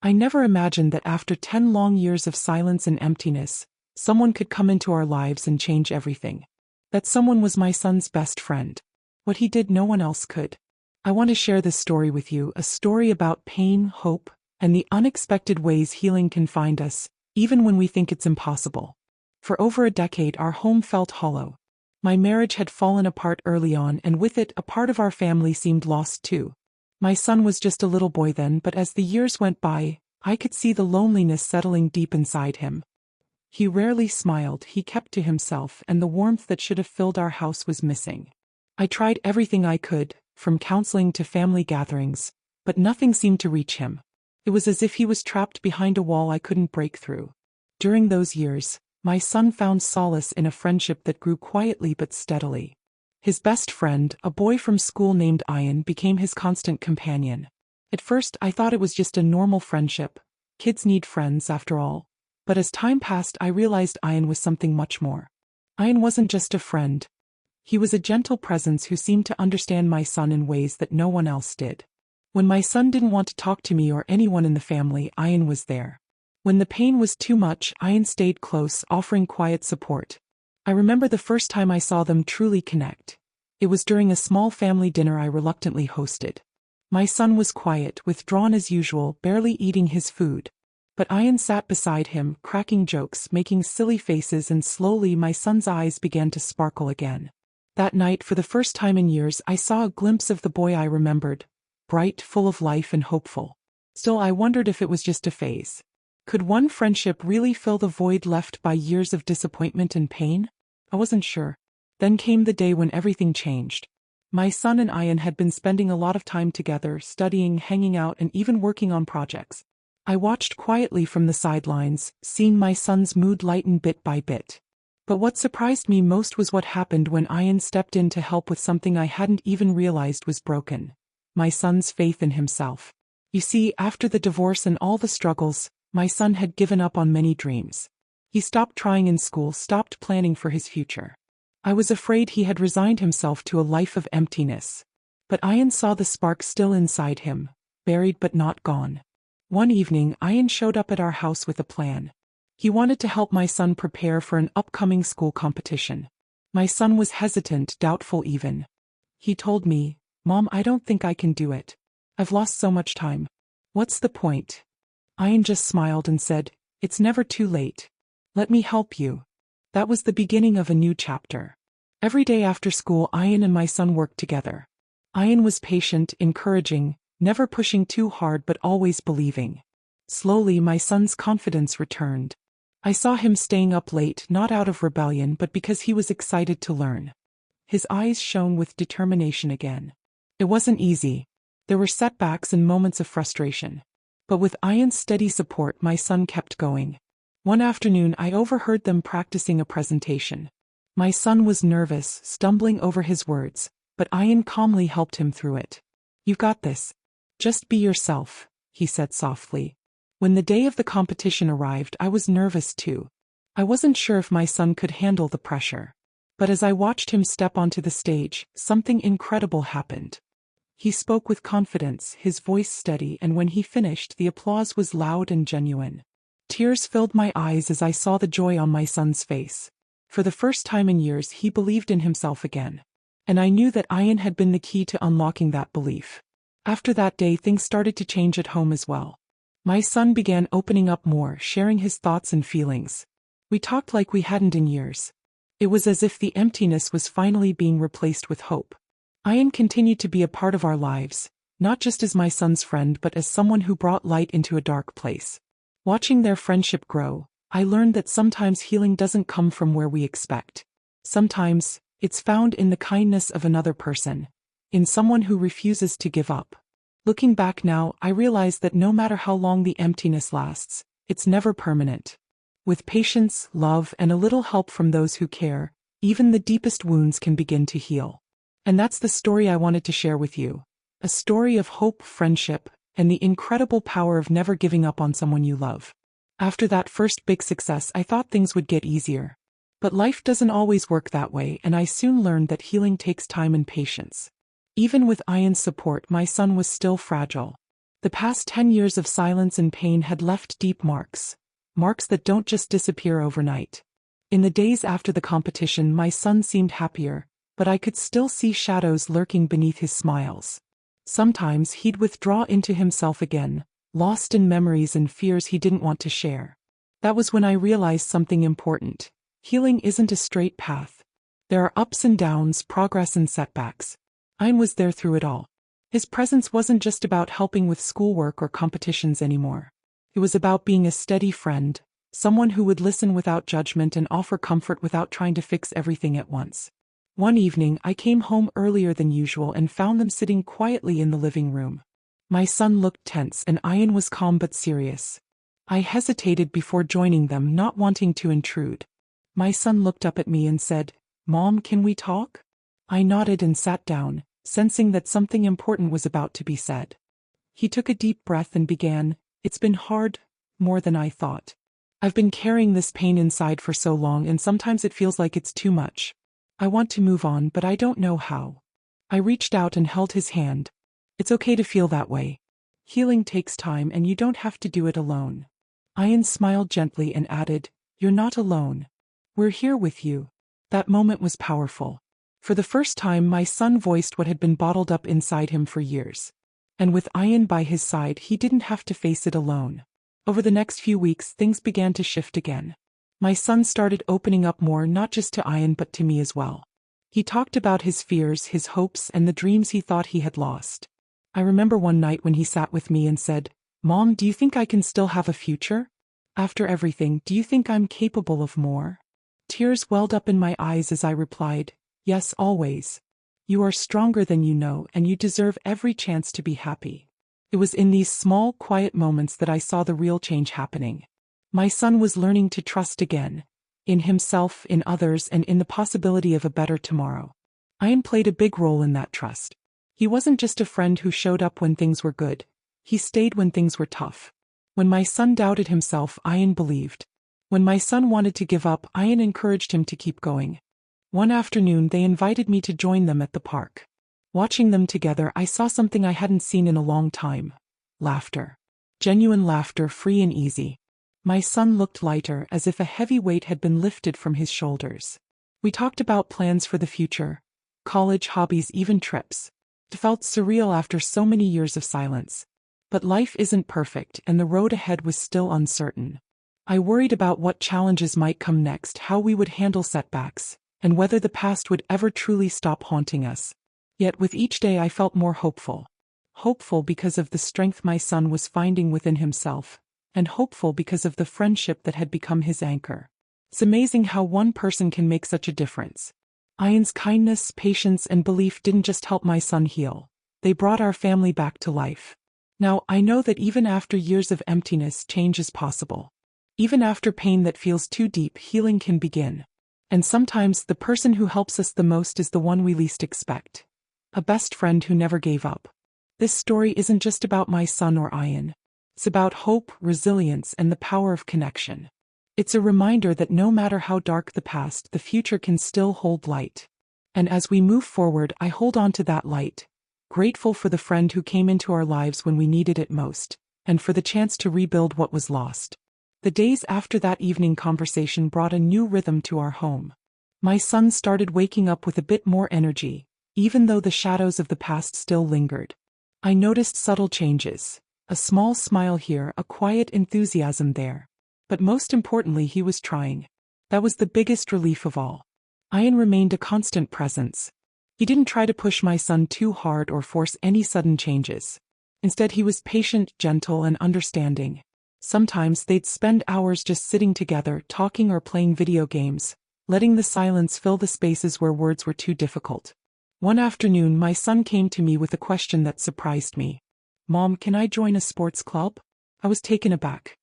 I never imagined that after 10 long years of silence and emptiness, someone could come into our lives and change everything. That someone was my son's best friend. What he did no one else could. I want to share this story with you, a story about pain, hope, and the unexpected ways healing can find us, even when we think it's impossible. For over a decade, our home felt hollow. My marriage had fallen apart early on, and with it, a part of our family seemed lost too. My son was just a little boy then, but as the years went by, I could see the loneliness settling deep inside him. He rarely smiled, he kept to himself, and the warmth that should have filled our house was missing. I tried everything I could, from counseling to family gatherings, but nothing seemed to reach him. It was as if he was trapped behind a wall I couldn't break through. During those years, my son found solace in a friendship that grew quietly but steadily. His best friend, a boy from school named Ian, became his constant companion. At first, I thought it was just a normal friendship. Kids need friends, after all. But as time passed, I realized Ian was something much more. Ian wasn't just a friend. He was a gentle presence who seemed to understand my son in ways that no one else did. When my son didn't want to talk to me or anyone in the family, Ian was there. When the pain was too much, Ian stayed close, offering quiet support. I remember the first time I saw them truly connect. It was during a small family dinner I reluctantly hosted. My son was quiet, withdrawn as usual, barely eating his food. But Ian sat beside him, cracking jokes, making silly faces, and slowly my son's eyes began to sparkle again. That night, for the first time in years, I saw a glimpse of the boy I remembered, bright, full of life and hopeful. Still, I wondered if it was just a phase. Could one friendship really fill the void left by years of disappointment and pain? I wasn't sure. Then came the day when everything changed. My son and Ian had been spending a lot of time together, studying, hanging out, and even working on projects. I watched quietly from the sidelines, seeing my son's mood lighten bit by bit. But what surprised me most was what happened when Ian stepped in to help with something I hadn't even realized was broken. My son's faith in himself. You see, after the divorce and all the struggles, my son had given up on many dreams. He stopped trying in school, stopped planning for his future. I was afraid he had resigned himself to a life of emptiness. But Ian saw the spark still inside him, buried but not gone. One evening, Ian showed up at our house with a plan. He wanted to help my son prepare for an upcoming school competition. My son was hesitant, doubtful even. He told me, "Mom, I don't think I can do it. I've lost so much time." "What's the point?" Ian just smiled and said, "It's never too late. Let me help you." That was the beginning of a new chapter. Every day after school, Ian and my son worked together. Ian was patient, encouraging, never pushing too hard but always believing. Slowly, my son's confidence returned. I saw him staying up late, not out of rebellion but because he was excited to learn. His eyes shone with determination again. It wasn't easy. There were setbacks and moments of frustration. But with Ian's steady support, my son kept going. One afternoon, I overheard them practicing a presentation. My son was nervous, stumbling over his words, but Ian calmly helped him through it. "You've got this. Just be yourself," he said softly. When the day of the competition arrived, I was nervous too. I wasn't sure if my son could handle the pressure. But as I watched him step onto the stage, something incredible happened. He spoke with confidence, his voice steady, and when he finished, the applause was loud and genuine. Tears filled my eyes as I saw the joy on my son's face. For the first time in years, he believed in himself again. And I knew that Ian had been the key to unlocking that belief. After that day, things started to change at home as well. My son began opening up more, sharing his thoughts and feelings. We talked like we hadn't in years. It was as if the emptiness was finally being replaced with hope. Ian continued to be a part of our lives, not just as my son's friend but as someone who brought light into a dark place. Watching their friendship grow, I learned that sometimes healing doesn't come from where we expect. Sometimes, it's found in the kindness of another person, in someone who refuses to give up. Looking back now, I realize that no matter how long the emptiness lasts, it's never permanent. With patience, love, and a little help from those who care, even the deepest wounds can begin to heal. And that's the story I wanted to share with you. A story of hope, friendship, and the incredible power of never giving up on someone you love. After that first big success, I thought things would get easier. But life doesn't always work that way, and I soon learned that healing takes time and patience. Even with Ian's support, my son was still fragile. The past 10 years of silence and pain had left deep marks. Marks that don't just disappear overnight. In the days after the competition, my son seemed happier, but I could still see shadows lurking beneath his smiles. Sometimes he'd withdraw into himself again, lost in memories and fears he didn't want to share. That was when I realized something important. Healing isn't a straight path. There are ups and downs, progress and setbacks. Ian was there through it all. His presence wasn't just about helping with schoolwork or competitions anymore. It was about being a steady friend, someone who would listen without judgment and offer comfort without trying to fix everything at once. One evening, I came home earlier than usual and found them sitting quietly in the living room. My son looked tense and Ian was calm but serious. I hesitated before joining them, not wanting to intrude. My son looked up at me and said, "Mom, can we talk?" I nodded and sat down, sensing that something important was about to be said. He took a deep breath and began, "It's been hard, more than I thought. I've been carrying this pain inside for so long and sometimes it feels like it's too much. I want to move on but I don't know how." I reached out and held his hand. "It's okay to feel that way. Healing takes time and you don't have to do it alone." Ian smiled gently and added, "You're not alone. We're here with you." That moment was powerful. For the first time, my son voiced what had been bottled up inside him for years. And with Ian by his side, he didn't have to face it alone. Over the next few weeks, things began to shift again. My son started opening up more, not just to Ian but to me as well. He talked about his fears, his hopes, and the dreams he thought he had lost. I remember one night when he sat with me and said, "Mom, do you think I can still have a future? After everything, do you think I'm capable of more?" Tears welled up in my eyes as I replied, "Yes, always. You are stronger than you know, and you deserve every chance to be happy." It was in these small, quiet moments that I saw the real change happening. My son was learning to trust again, in himself, in others, and in the possibility of a better tomorrow. Ian played a big role in that trust. He wasn't just a friend who showed up when things were good. He stayed when things were tough. When my son doubted himself, Ian believed. When my son wanted to give up, Ian encouraged him to keep going. One afternoon, they invited me to join them at the park. Watching them together, I saw something I hadn't seen in a long time. Laughter. Genuine laughter, free and easy. My son looked lighter, as if a heavy weight had been lifted from his shoulders. We talked about plans for the future, college, hobbies, even trips. It felt surreal after so many years of silence. But life isn't perfect, and the road ahead was still uncertain. I worried about what challenges might come next, how we would handle setbacks, and whether the past would ever truly stop haunting us. Yet with each day I felt more hopeful. Hopeful because of the strength my son was finding within himself, and hopeful because of the friendship that had become his anchor. It's amazing how one person can make such a difference. Ian's kindness, patience, and belief didn't just help my son heal. They brought our family back to life. Now, I know that even after years of emptiness, change is possible. Even after pain that feels too deep, healing can begin. And sometimes the person who helps us the most is the one we least expect. A best friend who never gave up. This story isn't just about my son or Ian. It's about hope, resilience, and the power of connection. It's a reminder that no matter how dark the past, the future can still hold light. And as we move forward, I hold on to that light, grateful for the friend who came into our lives when we needed it most, and for the chance to rebuild what was lost. The days after that evening conversation brought a new rhythm to our home. My son started waking up with a bit more energy, even though the shadows of the past still lingered. I noticed subtle changes, a small smile here, a quiet enthusiasm there. But most importantly, he was trying. That was the biggest relief of all. Ian remained a constant presence. He didn't try to push my son too hard or force any sudden changes. Instead, he was patient, gentle, and understanding. Sometimes they'd spend hours just sitting together, talking or playing video games, letting the silence fill the spaces where words were too difficult. One afternoon, my son came to me with a question that surprised me. "Mom, can I join a sports club?" I was taken aback.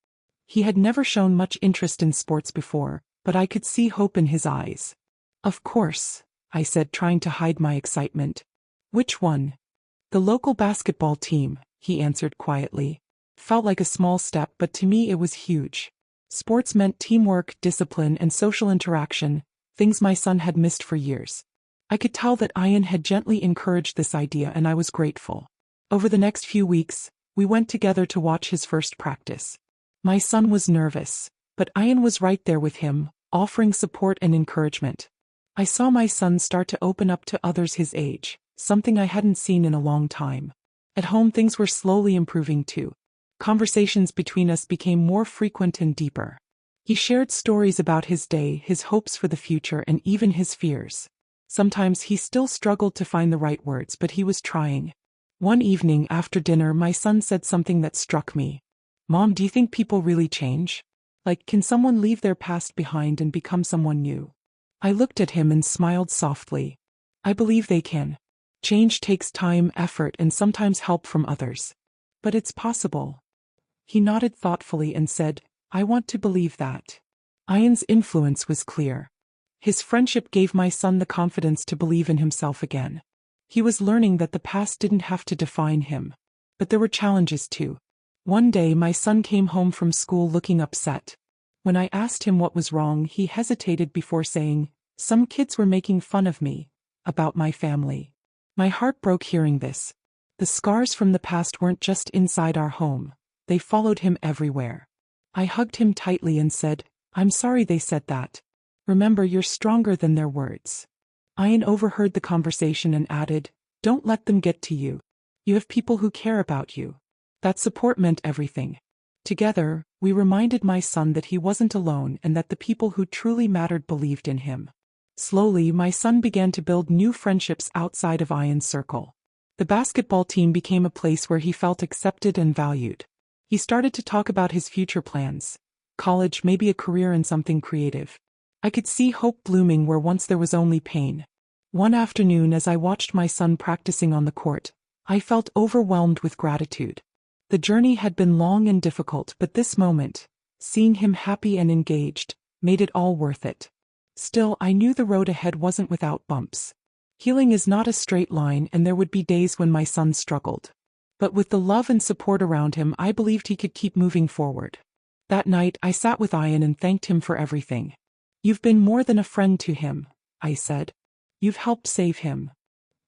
He had never shown much interest in sports before, but I could see hope in his eyes. "Of course," I said, trying to hide my excitement. "Which one?" "The local basketball team," he answered quietly. Felt like a small step, but to me it was huge. Sports meant teamwork, discipline, and social interaction, things my son had missed for years. I could tell that Ian had gently encouraged this idea, and I was grateful. Over the next few weeks, We went together to watch his first practice. My son was nervous, but Ian was right there with him, offering support and encouragement. I saw my son start to open up to others his age, something I hadn't seen in a long time. At home things were slowly improving too. Conversations between us became more frequent and deeper. He shared stories about his day, his hopes for the future, and even his fears. Sometimes he still struggled to find the right words, but he was trying. One evening after dinner, my son said something that struck me. "Mom, do you think people really change? Like, can someone leave their past behind and become someone new?" I looked at him and smiled softly. "I believe they can. Change takes time, effort, and sometimes help from others. But it's possible." He nodded thoughtfully and said, "I want to believe that." Ian's influence was clear. His friendship gave my son the confidence to believe in himself again. He was learning that the past didn't have to define him. But there were challenges too. One day my son came home from school looking upset. When I asked him what was wrong, he hesitated before saying, "Some kids were making fun of me, about my family." My heart broke hearing this. The scars from the past weren't just inside our home, they followed him everywhere. I hugged him tightly and said, "I'm sorry they said that. Remember, you're stronger than their words." Ian overheard the conversation and added, "Don't let them get to you. You have people who care about you." That support meant everything. Together, we reminded my son that he wasn't alone and that the people who truly mattered believed in him. Slowly, my son began to build new friendships outside of Ian's circle. The basketball team became a place where he felt accepted and valued. He started to talk about his future plans. College, maybe a career in something creative. I could see hope blooming where once there was only pain. One afternoon, as I watched my son practicing on the court, I felt overwhelmed with gratitude. The journey had been long and difficult, but this moment, seeing him happy and engaged, made it all worth it. Still, I knew the road ahead wasn't without bumps. Healing is not a straight line, and there would be days when my son struggled. But with the love and support around him, I believed he could keep moving forward. That night, I sat with Ian and thanked him for everything. "You've been more than a friend to him," I said. "You've helped save him."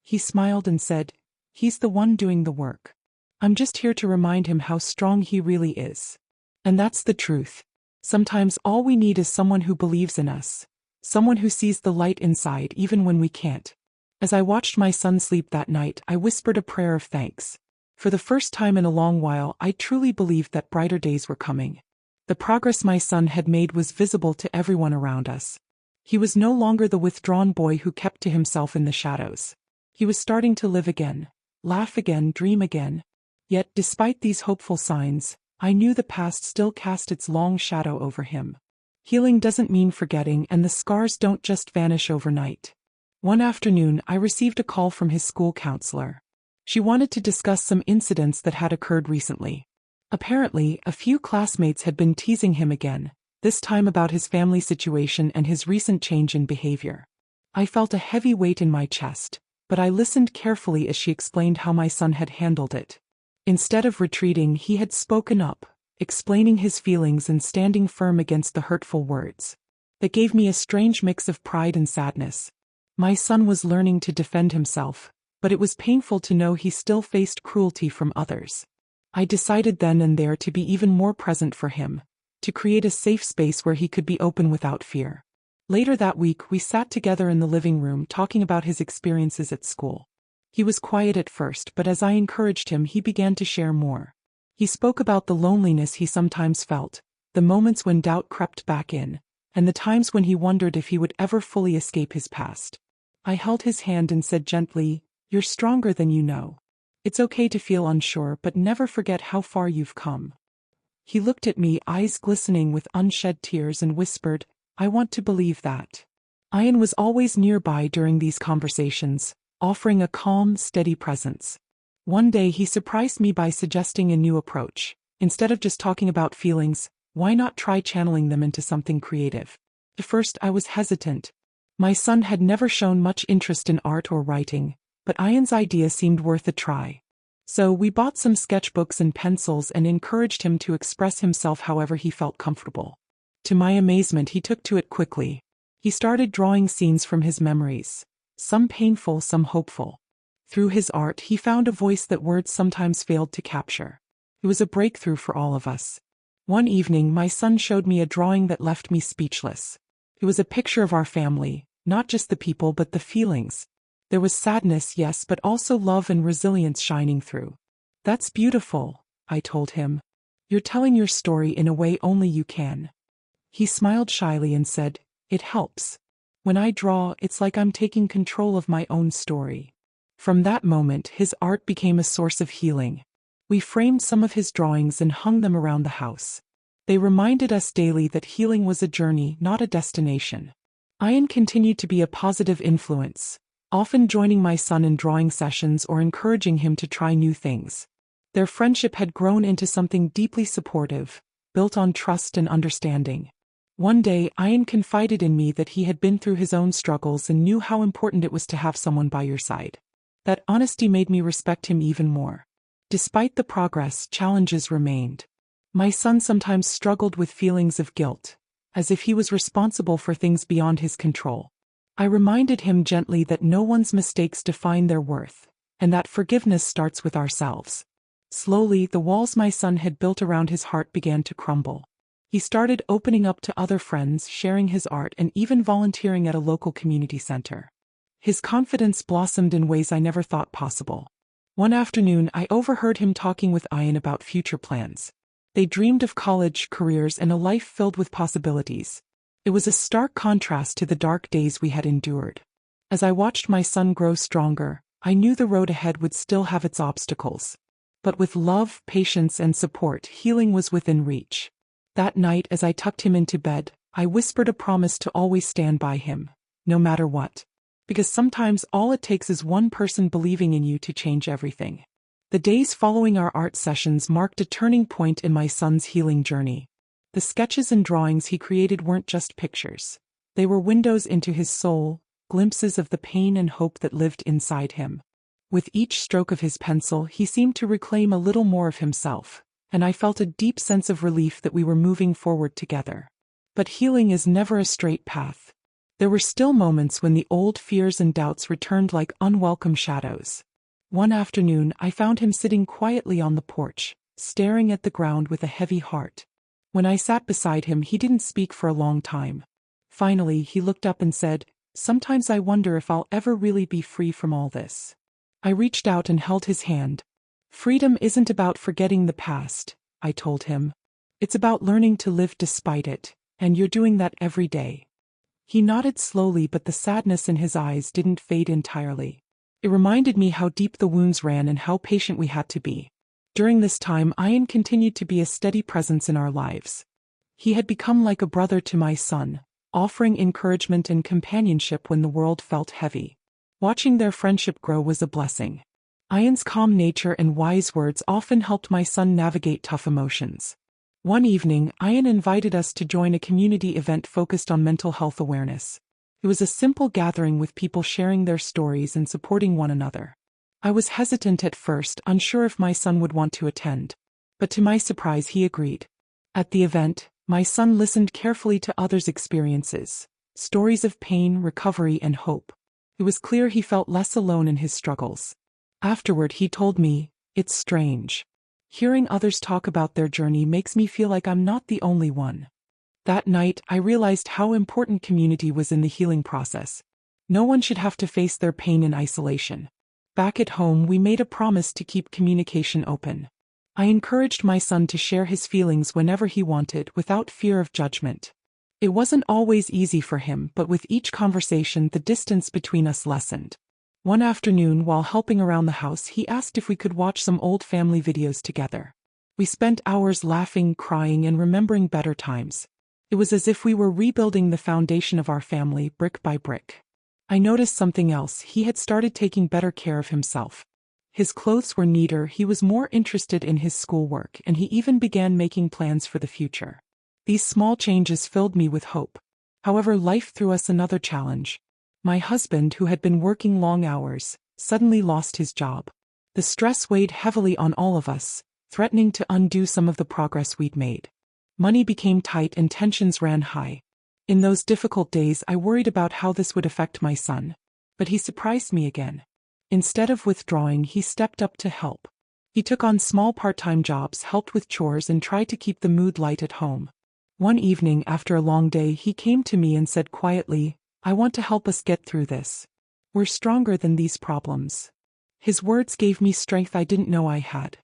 He smiled and said, "He's the one doing the work. I'm just here to remind him how strong he really is." And that's the truth. Sometimes all we need is someone who believes in us. Someone who sees the light inside even when we can't. As I watched my son sleep that night, I whispered a prayer of thanks. For the first time in a long while, I truly believed that brighter days were coming. The progress my son had made was visible to everyone around us. He was no longer the withdrawn boy who kept to himself in the shadows. He was starting to live again, laugh again, dream again. Yet, despite these hopeful signs, I knew the past still cast its long shadow over him. Healing doesn't mean forgetting, and the scars don't just vanish overnight. One afternoon, I received a call from his school counselor. She wanted to discuss some incidents that had occurred recently. Apparently, a few classmates had been teasing him again, this time about his family situation and his recent change in behavior. I felt a heavy weight in my chest, but I listened carefully as she explained how my son had handled it. Instead of retreating, he had spoken up, explaining his feelings and standing firm against the hurtful words. That gave me a strange mix of pride and sadness. My son was learning to defend himself, but it was painful to know he still faced cruelty from others. I decided then and there to be even more present for him, to create a safe space where he could be open without fear. Later that week, we sat together in the living room talking about his experiences at school. He was quiet at first, but as I encouraged him, he began to share more. He spoke about the loneliness he sometimes felt, the moments when doubt crept back in, and the times when he wondered if he would ever fully escape his past. I held his hand and said gently, "You're stronger than you know. It's okay to feel unsure, but never forget how far you've come." He looked at me, eyes glistening with unshed tears, and whispered, "I want to believe that." Ian was always nearby during these conversations, offering a calm, steady presence. One day he surprised me by suggesting a new approach. Instead of just talking about feelings, why not try channeling them into something creative? At first I was hesitant. My son had never shown much interest in art or writing, but Ian's idea seemed worth a try. So we bought some sketchbooks and pencils and encouraged him to express himself however he felt comfortable. To my amazement, he took to it quickly. He started drawing scenes from his memories, some painful, some hopeful. Through his art, he found a voice that words sometimes failed to capture. It was a breakthrough for all of us. One evening, my son showed me a drawing that left me speechless. It was a picture of our family, not just the people but the feelings. There was sadness, yes, but also love and resilience shining through. "That's beautiful," I told him. "You're telling your story in a way only you can." He smiled shyly and said, "It helps. When I draw, it's like I'm taking control of my own story." From that moment, his art became a source of healing. We framed some of his drawings and hung them around the house. They reminded us daily that healing was a journey, not a destination. Ian continued to be a positive influence, often joining my son in drawing sessions or encouraging him to try new things. Their friendship had grown into something deeply supportive, built on trust and understanding. One day, Ian confided in me that he had been through his own struggles and knew how important it was to have someone by your side. That honesty made me respect him even more. Despite the progress, challenges remained. My son sometimes struggled with feelings of guilt, as if he was responsible for things beyond his control. I reminded him gently that no one's mistakes define their worth, and that forgiveness starts with ourselves. Slowly, the walls my son had built around his heart began to crumble. He started opening up to other friends, sharing his art, and even volunteering at a local community center. His confidence blossomed in ways I never thought possible. One afternoon, I overheard him talking with Ian about future plans. They dreamed of college, careers, and a life filled with possibilities. It was a stark contrast to the dark days we had endured. As I watched my son grow stronger, I knew the road ahead would still have its obstacles. But with love, patience, and support, healing was within reach. That night, as I tucked him into bed, I whispered a promise to always stand by him, no matter what. Because sometimes all it takes is one person believing in you to change everything. The days following our art sessions marked a turning point in my son's healing journey. The sketches and drawings he created weren't just pictures. They were windows into his soul, glimpses of the pain and hope that lived inside him. With each stroke of his pencil, he seemed to reclaim a little more of himself, and I felt a deep sense of relief that we were moving forward together. But healing is never a straight path. There were still moments when the old fears and doubts returned like unwelcome shadows. One afternoon, I found him sitting quietly on the porch, staring at the ground with a heavy heart. When I sat beside him, he didn't speak for a long time. Finally, he looked up and said, "Sometimes I wonder if I'll ever really be free from all this." I reached out and held his hand. "Freedom isn't about forgetting the past," I told him. "It's about learning to live despite it, and you're doing that every day." He nodded slowly, but the sadness in his eyes didn't fade entirely. It reminded me how deep the wounds ran and how patient we had to be. During this time, Ian continued to be a steady presence in our lives. He had become like a brother to my son, offering encouragement and companionship when the world felt heavy. Watching their friendship grow was a blessing. Ian's calm nature and wise words often helped my son navigate tough emotions. One evening, Ian invited us to join a community event focused on mental health awareness. It was a simple gathering with people sharing their stories and supporting one another. I was hesitant at first, unsure if my son would want to attend. But to my surprise, he agreed. At the event, my son listened carefully to others' experiences, stories of pain, recovery, and hope. It was clear he felt less alone in his struggles. Afterward, he told me, "It's strange. Hearing others talk about their journey makes me feel like I'm not the only one." That night, I realized how important community was in the healing process. No one should have to face their pain in isolation. Back at home, we made a promise to keep communication open. I encouraged my son to share his feelings whenever he wanted, without fear of judgment. It wasn't always easy for him, but with each conversation, the distance between us lessened. One afternoon, while helping around the house, he asked if we could watch some old family videos together. We spent hours laughing, crying, and remembering better times. It was as if we were rebuilding the foundation of our family, brick by brick. I noticed something else. He had started taking better care of himself. His clothes were neater, he was more interested in his schoolwork, and he even began making plans for the future. These small changes filled me with hope. However, life threw us another challenge. My husband, who had been working long hours, suddenly lost his job. The stress weighed heavily on all of us, threatening to undo some of the progress we'd made. Money became tight and tensions ran high. In those difficult days, I worried about how this would affect my son. But he surprised me again. Instead of withdrawing, he stepped up to help. He took on small part-time jobs, helped with chores, and tried to keep the mood light at home. One evening after a long day, he came to me and said quietly, "I want to help us get through this. We're stronger than these problems." His words gave me strength I didn't know I had.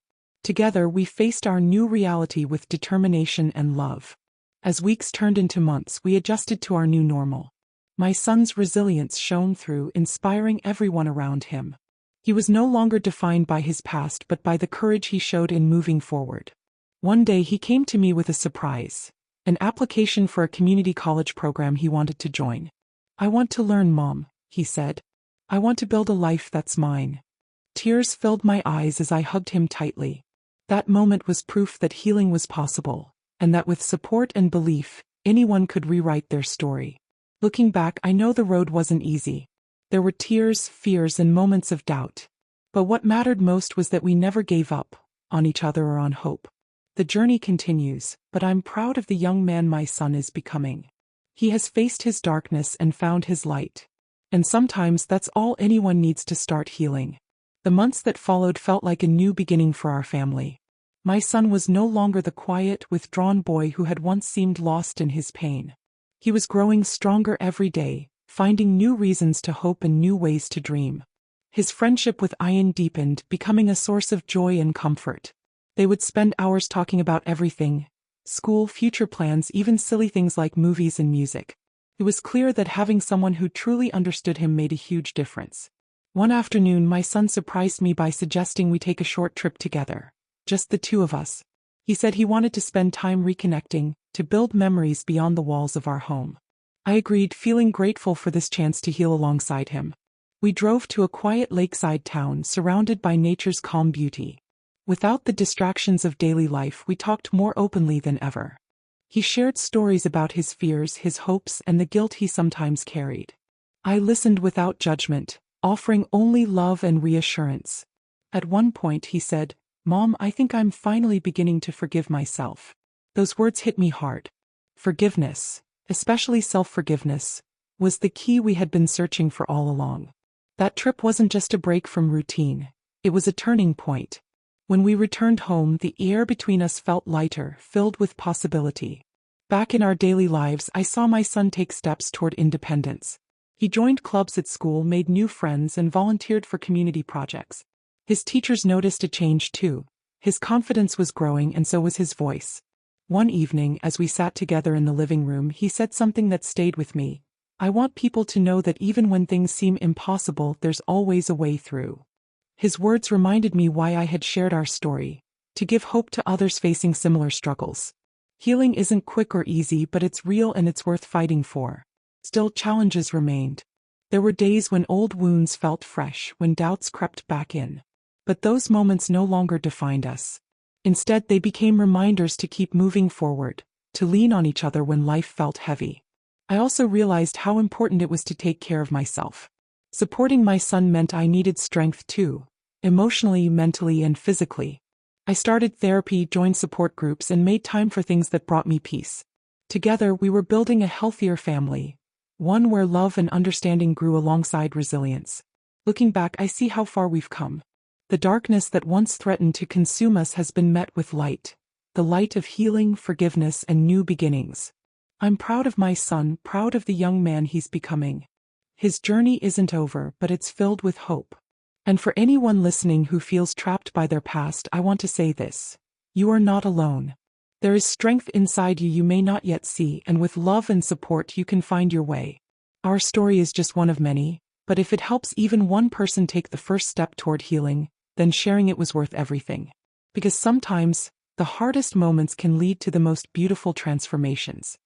Together we faced our new reality with determination and love. As weeks turned into months, we adjusted to our new normal. My son's resilience shone through, inspiring everyone around him. He was no longer defined by his past but by the courage he showed in moving forward. One day he came to me with a surprise, an application for a community college program he wanted to join. "I want to learn, Mom," he said. "I want to build a life that's mine." Tears filled my eyes as I hugged him tightly. That moment was proof that healing was possible, and that with support and belief, anyone could rewrite their story. Looking back, I know the road wasn't easy. There were tears, fears, and moments of doubt. But what mattered most was that we never gave up on each other or on hope. The journey continues, but I'm proud of the young man my son is becoming. He has faced his darkness and found his light. And sometimes that's all anyone needs to start healing. The months that followed felt like a new beginning for our family. My son was no longer the quiet, withdrawn boy who had once seemed lost in his pain. He was growing stronger every day, finding new reasons to hope and new ways to dream. His friendship with Ian deepened, becoming a source of joy and comfort. They would spend hours talking about everything: school, future plans, even silly things like movies and music. It was clear that having someone who truly understood him made a huge difference. One afternoon, my son surprised me by suggesting we take a short trip together. Just the two of us. He said he wanted to spend time reconnecting, to build memories beyond the walls of our home. I agreed, feeling grateful for this chance to heal alongside him. We drove to a quiet lakeside town surrounded by nature's calm beauty. Without the distractions of daily life, we talked more openly than ever. He shared stories about his fears, his hopes, and the guilt he sometimes carried. I listened without judgment, offering only love and reassurance. At one point he said, "Mom, I think I'm finally beginning to forgive myself." Those words hit me hard. Forgiveness, especially self-forgiveness, was the key we had been searching for all along. That trip wasn't just a break from routine. It was a turning point. When we returned home, the air between us felt lighter, filled with possibility. Back in our daily lives, I saw my son take steps toward independence. He joined clubs at school, made new friends, and volunteered for community projects. His teachers noticed a change too. His confidence was growing, and so was his voice. One evening, as we sat together in the living room, he said something that stayed with me. "I want people to know that even when things seem impossible, there's always a way through." His words reminded me why I had shared our story: to give hope to others facing similar struggles. Healing isn't quick or easy, but it's real and it's worth fighting for. Still, challenges remained. There were days when old wounds felt fresh, when doubts crept back in. But those moments no longer defined us. Instead, they became reminders to keep moving forward, to lean on each other when life felt heavy. I also realized how important it was to take care of myself. Supporting my son meant I needed strength too, emotionally, mentally, and physically. I started therapy, joined support groups, and made time for things that brought me peace. Together, we were building a healthier family, one where love and understanding grew alongside resilience. Looking back, I see how far we've come. The darkness that once threatened to consume us has been met with light, the light of healing, forgiveness, and new beginnings. I'm proud of my son, proud of the young man he's becoming. His journey isn't over, but it's filled with hope. And for anyone listening who feels trapped by their past, I want to say this: you are not alone. There is strength inside you may not yet see, and with love and support you can find your way. Our story is just one of many, but if it helps even one person take the first step toward healing, then sharing it was worth everything. Because sometimes, the hardest moments can lead to the most beautiful transformations.